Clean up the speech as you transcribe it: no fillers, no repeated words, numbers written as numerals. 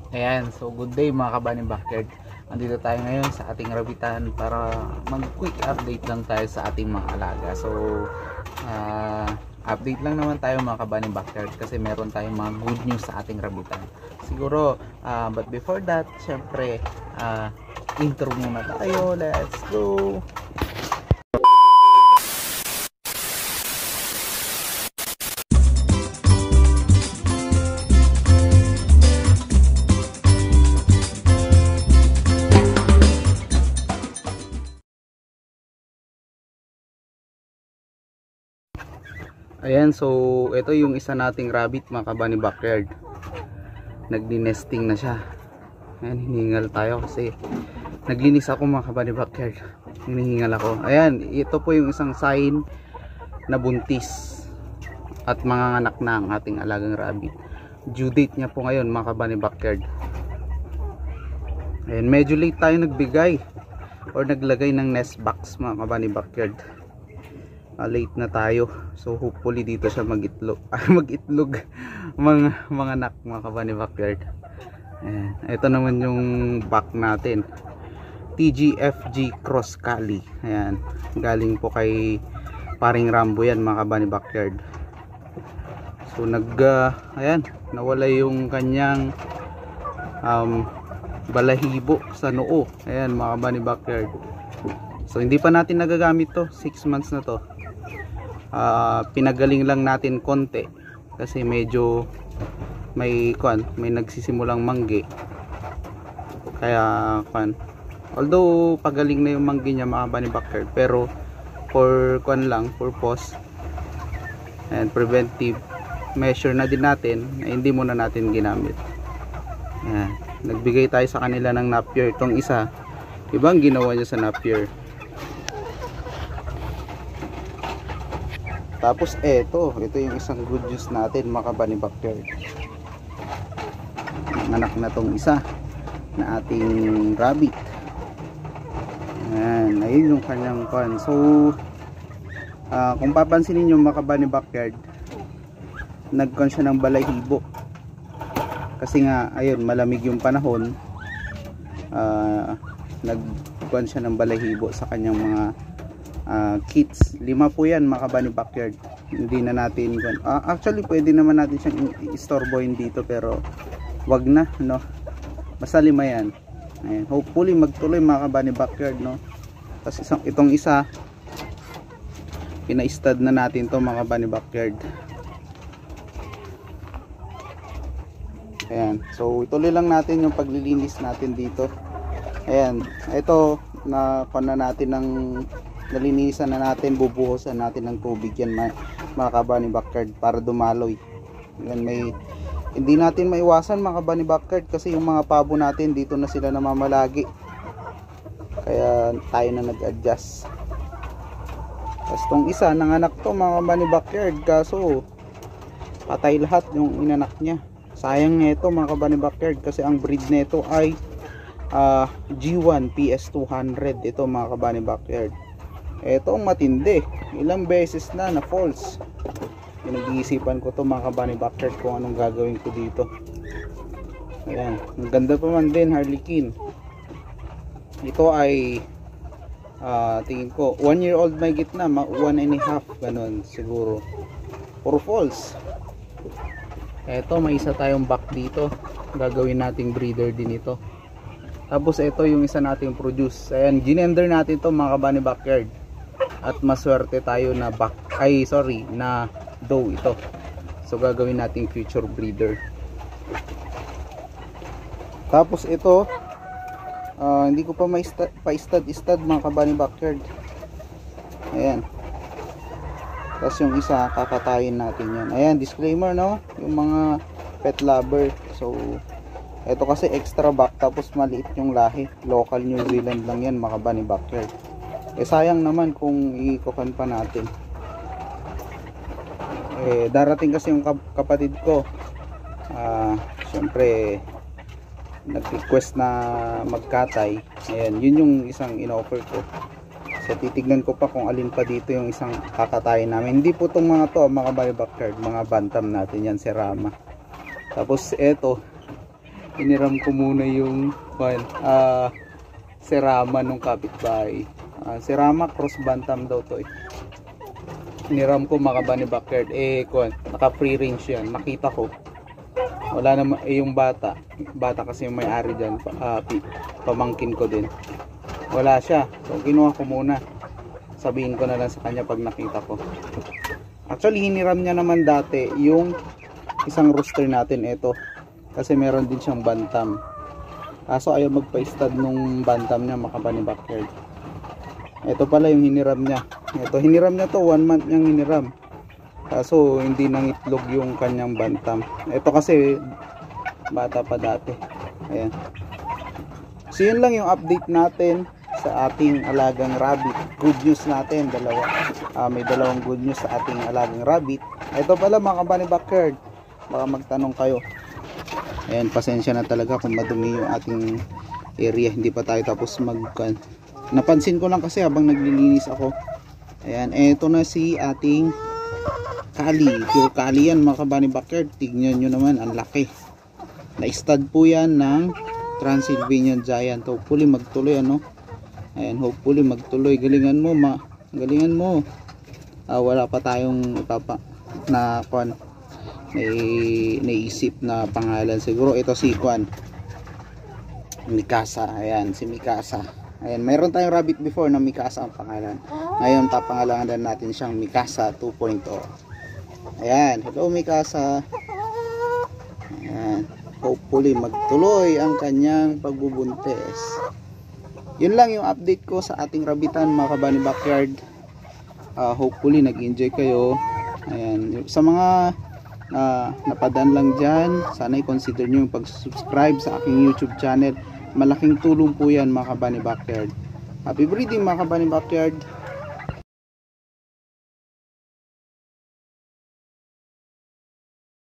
Ayan, so good day mga kabani backyard. Andito tayo ngayon sa ating rabitan para mag quick update lang tayo sa ating mga alaga. So update lang naman tayo mga kabani backyard kasi meron tayong mga good news sa ating rabitan. Siguro, but before that, syempre intro muna tayo. Let's go! Ayan, so ito yung isa nating rabbit mga kabani backyard. Nagdi-nesting na siya. Ayan, hinihingal tayo kasi naglinis ako mga kabani backyard. Hinihingal ako. Ayan, ito po yung isang sign na buntis at mga anak na ang ating alagang rabbit. Due date niya po ngayon mga kabani backyard. Ayan, medyo late tayo nagbigay or naglagay ng nest box mga kabani backyard. Late na tayo, so hopefully dito siya mag-itlog mga anak mga kabani backyard. Ayan. Ito naman yung back natin, TGFG Cross Cali. Ayan, galing po kay paring Rambo yan mga kabani backyard. So ayan, nawala yung kanyang balahibo sa noo. Ayan mga kabani backyard. So hindi pa natin nagagamit to, 6 months na to. Pinagaling lang natin konti kasi medyo may nagsisimulang manggi, kaya although pagaling na yung manggi niya mga kabani backyard, pero for purpose and preventive measure na din natin na hindi muna natin ginamit. Ayan, nagbigay tayo sa kanila ng napier. Itong isa, ibang ginawa niya sa napier. Tapos ito yung isang good news natin mga kabani backyard. Ang anak na tong isa na ating rabbit. Ayan, ayun yung kanyang pan. So kung papansinin nyo mga kabani backyard, nagkon siya ng balahibo kasi nga ayun, malamig yung panahon. Nagkon siya ng balahibo sa kanyang mga kits. 5 po yan mga kabani backyard. Hindi na natin actually pwede naman natin siyang istorbohin dito, pero wag na, no, basta 5 yan. Ayan, hopefully magtuloy mga kabani backyard, no. Tapos itong isa pina-stud na natin to mga kabani backyard. Ayan, so ituloy lang natin yung paglilinis natin dito. Ayan, ito na natin ng nalinisan na natin, bubuhusan natin ng tubig yan mga kabani backyard para dumaloy. Yan, hindi natin maiwasan mga kabani backyard kasi yung mga pabo natin dito na sila namamalagi, kaya tayo na nag-adjust. Tapos tong isa, nanganak to mga kabani backyard, kaso patay lahat yung inanak niya. Sayang nito mga kabani backyard kasi ang breed nito ay G1 PS200 ito mga kabani backyard. Ito ang matindi, ilang beses na false. Pinag-iisipan ko to mga kabani backyard kung anong gagawin ko dito. Ayan, ang ganda pa man din, Harlequin. Ito ay tingin ko 1 year old may gitna, 1.5 ganun siguro. Puro false. Ito, may isa tayong back dito, gagawin nating breeder din ito. Tapos ito yung isa nating produce. Ayan, ginender natin to mga kabani backyard. At maswerte tayo na na doe ito. So gagawin nating future breeder. Tapos ito, hindi ko pa pa-stud mga kabani backyard. Ayan. Tapos yung isa, kakatayin natin yan. Ayan, disclaimer, no, yung mga pet lover. So ito kasi extra back, tapos maliit yung lahi, local New Zealand lang yan mga kabani backyard. Sayang naman kung ikukan pa natin. Darating kasi yung kapatid ko, syempre nag-request na magkatay. Ayan, yun yung isang in-offer ko. So titignan ko pa kung alin pa dito yung isang kakatayin namin. Hindi po itong mga to mga kabani backyard, mga bantam natin yan, si Rama. Tapos eto, Iniram ko muna yung serama nung kapitbahay. Serama cross bantam daw to eh. Iniram ko mga kabani backyard. Naka free range yan. Nakita ko. Wala naman yung bata. Bata kasi yung may-ari dyan. Pamangkin ko din. Wala siya. So kinuha ko muna. Sabihin ko na lang sa kanya pag nakita ko. Actually hiniram niya naman dati yung isang rooster natin. Ito. Kasi meron din siyang bantam. Kaso ayaw magpa-stud nung bantam niya mga kabani backyard. Ito pala yung hiniram niya. Ito hiniram niya to, 1 month niyang hiniram. Kaso hindi nang itlog yung kanyang bantam. Ito kasi bata pa dati. Ayan. So yun lang yung update natin sa ating alagang rabbit. Good news natin, dalawa. May dalawang good news sa ating alagang rabbit. Ito pala mga kabani backyard. Baka magtanong kayo. Ayan, pasensya na talaga kung madumi yung ating area. Hindi pa tayo tapos napansin ko lang kasi habang naglilinis ako. Ayan, eto na si ating kali. Pure kali yan mga kabani backyard. Tignan nyo naman, ang laki. Na-stud po yan ng Transylvanian Giant. Hopefully magtuloy ano. Ayan, hopefully magtuloy. Galingan mo galingan mo. Wala pa tayong naisip na pangalan. Siguro ito si Mikasa. Ayan, si Mikasa. Ayan, mayroon tayong rabbit before na Mikasa ang pangalan. Ngayon papangalanan natin siyang Mikasa 2.0. Ayan, hello Mikasa. Ayan, hopefully magtuloy ang kanyang pagbubuntis. Yun lang yung update ko sa ating rabbitan mga kabani backyard. Hopefully nag-enjoy kayo. Ayan, sa mga napadaan lang dyan, sana i-consider nyo yung pag-subscribe sa aking YouTube channel. Malaking tulong po yan mga kabani backyard. Happy breeding mga kabani backyard.